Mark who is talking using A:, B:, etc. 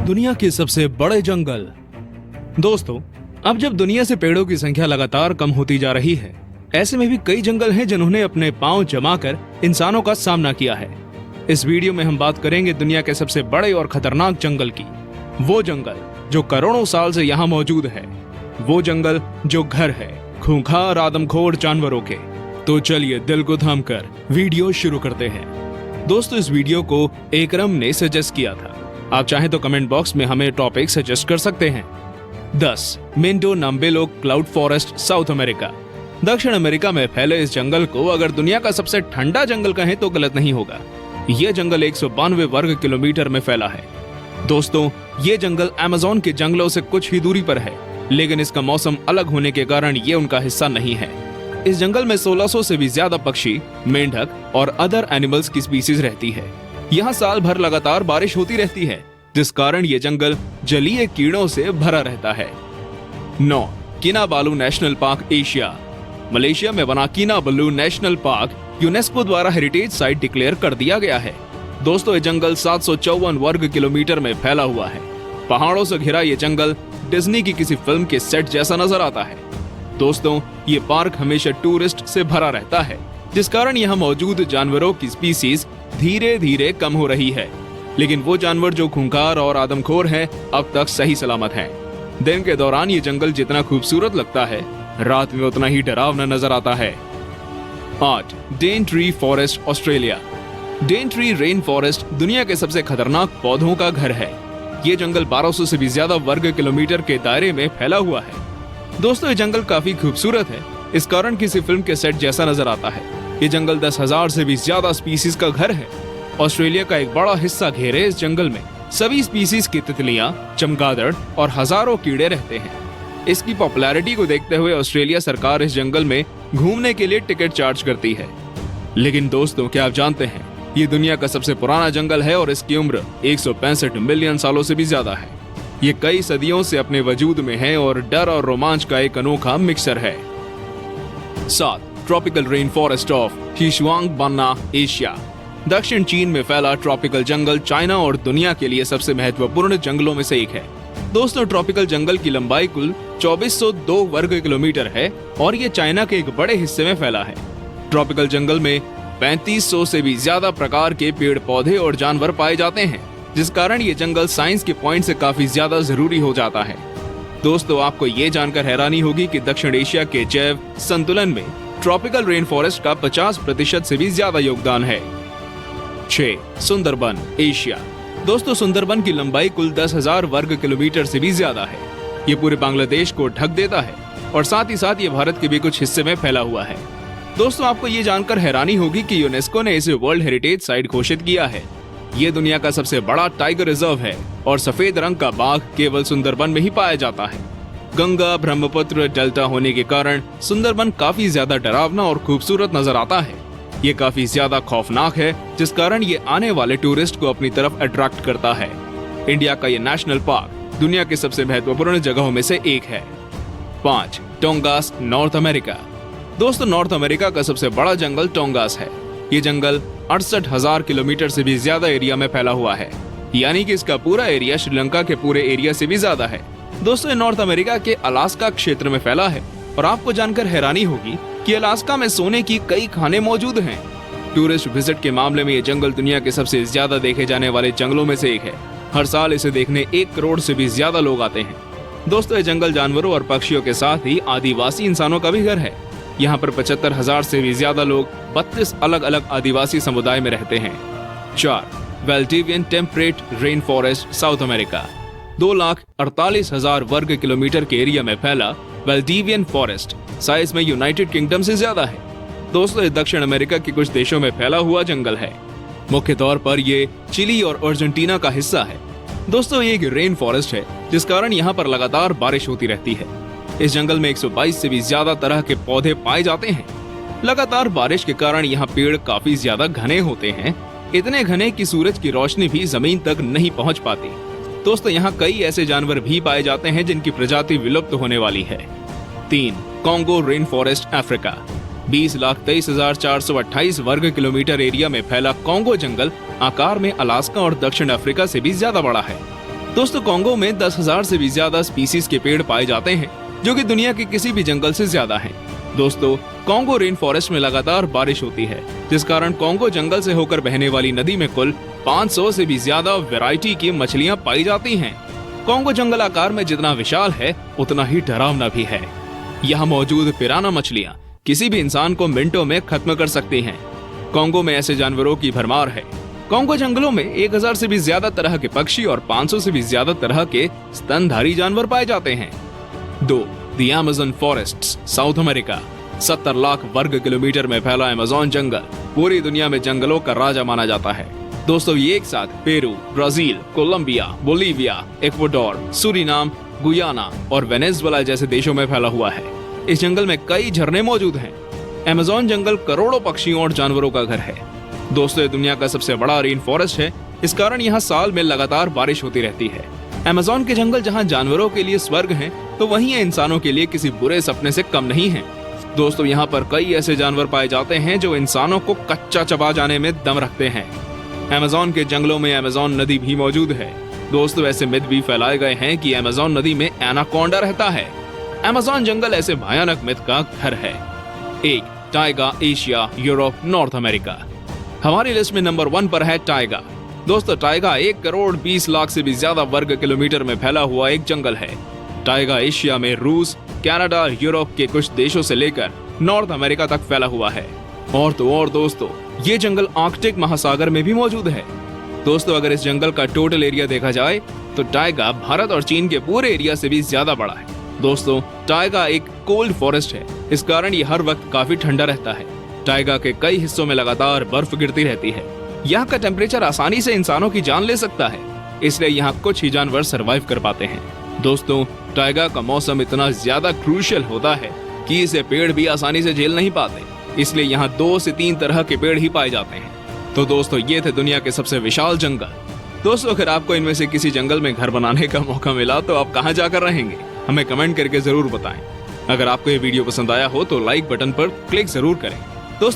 A: दुनिया के सबसे बड़े जंगल। दोस्तों, अब जब दुनिया से पेड़ों की संख्या लगातार कम होती जा रही है, ऐसे में भी कई जंगल हैं जिन्होंने अपने पांव जमाकर इंसानों का सामना किया है। इस वीडियो में हम बात करेंगे दुनिया के सबसे बड़े और खतरनाक जंगल की। वो जंगल जो करोड़ों साल से यहाँ मौजूद है, वो जंगल जो घर है खूंखार आदमखोर जानवरों के। तो चलिए दिल को थामकर वीडियो शुरू करते हैं। दोस्तों, इस वीडियो को एकरम ने सजेस्ट किया था। आप चाहें तो कमेंट बॉक्स में हमें टॉपिक सजेस्ट कर सकते हैं। 10 medu नाम्बेलो cloud forest, South America. दक्षिण अमेरिका में फैले इस जंगल को अगर दुनिया का सबसे ठंडा जंगल कहें तो गलत नहीं होगा। यह जंगल 192 वर्ग किलोमीटर में फैला है। दोस्तों, ये जंगल अमेज़न के जंगलों से कुछ ही दूरी पर है, लेकिन इसका मौसम अलग होने के कारण ये उनका हिस्सा नहीं है। इस जंगल में 1600 से भी ज्यादा पक्षी, मेंढक और अदर एनिमल्स की स्पीसीज रहती है। यहाँ साल भर लगातार बारिश होती रहती है, जिस कारण ये जंगल जलीय कीड़ों से भरा रहता है। 9 किनाबालू नेशनल पार्क, एशिया। मलेशिया में बना किनाबालू नेशनल पार्क यूनेस्को द्वारा हेरिटेज साइट डिक्लेयर कर दिया गया है। दोस्तों, ये जंगल 754 वर्ग किलोमीटर में फैला हुआ है। पहाड़ों से घिरा ये जंगल डिज्नी की किसी फिल्म के सेट जैसा नजर आता है। दोस्तों, ये पार्क हमेशा टूरिस्ट से भरा रहता है, जिस कारण यहाँ मौजूद जानवरों की स्पीसीज धीरे धीरे कम हो रही है। लेकिन वो जानवर जो खूंखार और आदमखोर हैं, अब तक सही सलामत हैं। दिन के दौरान ये जंगल जितना खूबसूरत लगता है, रात में उतना ही डरावना नजर आता है। 8 डेनट्री फॉरेस्ट, ऑस्ट्रेलिया। डेनट्री रेन फॉरेस्ट दुनिया के सबसे खतरनाक पौधों का घर है। ये जंगल 1200 से भी ज्यादा वर्ग किलोमीटर के दायरे में फैला हुआ है। दोस्तों, ये जंगल काफी खूबसूरत है, इस कारण किसी फिल्म के सेट जैसा नजर आता है। ये जंगल 10,000 से भी ज्यादा स्पीसीज का घर है। ऑस्ट्रेलिया का एक बड़ा हिस्सा घेरे इस जंगल में सभी स्पीसीज की तितलियां, चमगादड़ और हजारों कीड़े रहते हैं। इसकी पॉपुलैरिटी को देखते हुए ऑस्ट्रेलिया सरकार इस जंगल में घूमने के लिए टिकट चार्ज करती है। लेकिन दोस्तों, क्या आप जानते हैं, ये दुनिया का सबसे पुराना जंगल है और इसकी उम्र 165 मिलियन सालों से भी ज्यादा है। ये कई सदियों से अपने वजूद में है और डर और रोमांच का एक अनोखा मिक्सर है। 7 tropical rain forest of Xishuangbanna, Asia. दक्षिण चीन में फैला ट्रॉपिकल जंगल चाइना और दुनिया के लिए सबसे महत्वपूर्ण जंगलों में से एक है। दोस्तों, ट्रॉपिकल जंगल की लंबाई कुल 2402 वर्ग किलोमीटर है और ये चाइना के एक बड़े हिस्से में फैला है। ट्रॉपिकल जंगल में 3500 से भी ज्यादा प्रकार के पेड़ पौधे और जानवर पाए जाते हैं, जिस कारण ये जंगल साइंस के पॉइंट से काफी ज्यादा जरूरी हो जाता है। दोस्तों, आपको ये जानकर हैरानी होगी कि दक्षिण एशिया के जैव संतुलन में ट्रॉपिकल रेन फॉरेस्ट का 50% से भी ज्यादा योगदान है। 6 सुंदरबन, एशिया। दोस्तों, सुंदरबन की लंबाई कुल 10,000 वर्ग किलोमीटर से भी ज्यादा है। ये पूरे बांग्लादेश को ढक देता है और साथ ही साथ ये भारत के भी कुछ हिस्से में फैला हुआ है। दोस्तों, आपको ये जानकर हैरानी होगी कि यूनेस्को ने इसे वर्ल्ड हेरिटेज साइट घोषित किया है। ये दुनिया का सबसे बड़ा टाइगर रिजर्व है और सफेद रंग का बाघ केवल सुंदरबन में ही पाया जाता है। गंगा ब्रह्मपुत्र डेल्टा होने के कारण सुंदरबन काफी ज्यादा डरावना और खूबसूरत नजर आता है। ये काफी ज्यादा खौफनाक है, जिस कारण ये आने वाले टूरिस्ट को अपनी तरफ अट्रैक्ट करता है। इंडिया का ये नेशनल पार्क दुनिया के सबसे महत्वपूर्ण जगहों में से एक है। 5 टोंगास, नॉर्थ अमेरिका। दोस्तों, नॉर्थ अमेरिका का सबसे बड़ा जंगल टोंगास है। ये जंगल 68,000 किलोमीटर से भी ज्यादा एरिया में फैला हुआ है, यानी कि इसका पूरा एरिया श्रीलंका के पूरे एरिया से भी ज्यादा है। दोस्तों, ये नॉर्थ अमेरिका के अलास्का क्षेत्र में फैला है और आपको जानकर हैरानी होगी कि अलास्का में सोने की कई खानें मौजूद हैं। टूरिस्ट विजिट के मामले में ये जंगल दुनिया के सबसे ज्यादा देखे जाने वाले जंगलों में से एक है। हर साल इसे देखने 1 करोड़ से भी ज्यादा लोग आते हैं। दोस्तों, ये जंगल जानवरों और पक्षियों के साथ ही आदिवासी इंसानों का भी घर है। यहाँ पर 75,000 से भी ज्यादा लोग 32 अलग अलग आदिवासी समुदाय में रहते हैं। 4 Valdivian temperate rain forest, South America. 2,48,000 वर्ग किलोमीटर के एरिया में फैला वेल्डिवियन फॉरेस्ट साइज में यूनाइटेड किंगडम से ज्यादा है। दोस्तों, ये दक्षिण अमेरिका के कुछ देशों में फैला हुआ जंगल है। मुख्य तौर पर ये चिली और अर्जेंटीना का हिस्सा है। दोस्तों, ये एक रेन फॉरेस्ट है, जिस कारण यहाँ पर लगातार बारिश होती रहती है। इस जंगल में 122 से भी ज्यादा तरह के पौधे पाए जाते हैं। लगातार बारिश के कारण यहाँ पेड़ काफी ज्यादा घने होते हैं, इतने घने कि सूरज की रोशनी भी जमीन तक नहीं पहुँच पाती। दोस्तों, यहाँ कई ऐसे जानवर भी पाए जाते हैं जिनकी प्रजाति विलुप्त होने वाली है। 3 कॉन्गो रेन फॉरेस्ट, अफ्रीका। 20,23,428 वर्ग किलोमीटर एरिया में फैला कॉन्गो जंगल आकार में अलास्का और दक्षिण अफ्रीका से भी ज्यादा बड़ा है। दोस्तों कॉन्गो में 10,000 से भी ज्यादा स्पीसीज के पेड़ पाए जाते हैं, जो कि दुनिया के किसी भी जंगल से ज्यादा हैं। दोस्तों कॉन्गो रेन फॉरेस्ट में लगातार बारिश होती है, जिस कारण कॉन्गो जंगल से होकर बहने वाली नदी में कुल 500 से भी ज्यादा वैरायटी की मछलियां पाई जाती हैं। कॉन्गो जंगल आकार में जितना विशाल है उतना ही डरावना भी है। यहाँ मौजूद पिराना मछलियां किसी भी इंसान को मिनटों में खत्म कर सकती हैं। कॉन्गो में ऐसे जानवरों की भरमार है। कॉन्गो जंगलों में 1000 से भी ज्यादा तरह के पक्षी और 500 से भी ज्यादा तरह के स्तनधारी जानवर पाए जाते हैं। 2. The Amazon forests, south America. 70 lakh वर्ग किलोमीटर में फैला अमेज़न जंगल पूरी दुनिया में जंगलों का राजा माना जाता है। दोस्तों ये एक साथ Peru, Brazil, Colombia, Bolivia, Ecuador, Suriname, Guyana और वेनेजुएला जैसे देशों में फैला हुआ है। इस जंगल में कई झरने मौजूद हैं। अमेज़न जंगल करोड़ों पक्षियों और जानवरों का घर है। दोस्तों ये दुनिया का सबसे बड़ा रेन फॉरेस्ट है। इस कारण यहाँ साल में लगातार बारिश होती रहती है। अमेज़न के जंगल जहाँ जानवरों के लिए स्वर्ग हैं, तो वहीं ये इंसानों के लिए किसी बुरे सपने से कम नहीं है। दोस्तों यहाँ पर कई ऐसे जानवर पाए जाते हैं जो इंसानों को कच्चा चबा जाने में दम रखते हैं। अमेज़न के जंगलों में अमेज़न नदी भी मौजूद है। दोस्तों ऐसे मिथ भी फैलाए गए हैं कि अमेज़न नदी में एनाकोंडा रहता है। अमेज़न जंगल ऐसे भयानक मिथ का घर है। 1. Tyga, Asia, Europe, north America. हमारी लिस्ट में नंबर 1 पर है टाइगा। दोस्तों टाइगा 1 करोड़ 20 लाख से भी ज्यादा वर्ग किलोमीटर में फैला हुआ एक जंगल है। टाइगा एशिया में रूस, कनाडा, यूरोप के कुछ देशों से लेकर नॉर्थ अमेरिका तक फैला हुआ है। और दोस्तों ये जंगल आर्कटिक महासागर में भी मौजूद है। दोस्तों अगर इस जंगल का टोटल एरिया देखा जाए तो टाइगा भारत और चीन के पूरे एरिया से भी ज्यादा बड़ा है। दोस्तों टाइगा एक कोल्ड फॉरेस्ट है, इस कारण ये हर वक्त काफी ठंडा रहता है। टाइगा के कई हिस्सों में लगातार बर्फ गिरती रहती है। यहाँ का टेम्परेचर आसानी से इंसानों की जान ले सकता है, इसलिए यहाँ कुछ ही जानवर सरवाइव कर पाते हैं। दोस्तों टाइगा का मौसम इतना ज्यादा क्रूशियल होता है कि इसे पेड़ भी आसानी से झेल नहीं पाते, इसलिए यहाँ 2 से 3 तरह के पेड़ ही पाए जाते हैं। तो दोस्तों ये थे दुनिया के सबसे विशाल जंगल। दोस्तों अगर आपको इनमें से किसी जंगल में घर बनाने का मौका मिला तो आप कहाँ जाकर रहेंगे, हमें कमेंट करके जरूर बताएं। अगर आपको ये वीडियो पसंद आया हो तो लाइक बटन पर क्लिक जरूर करें।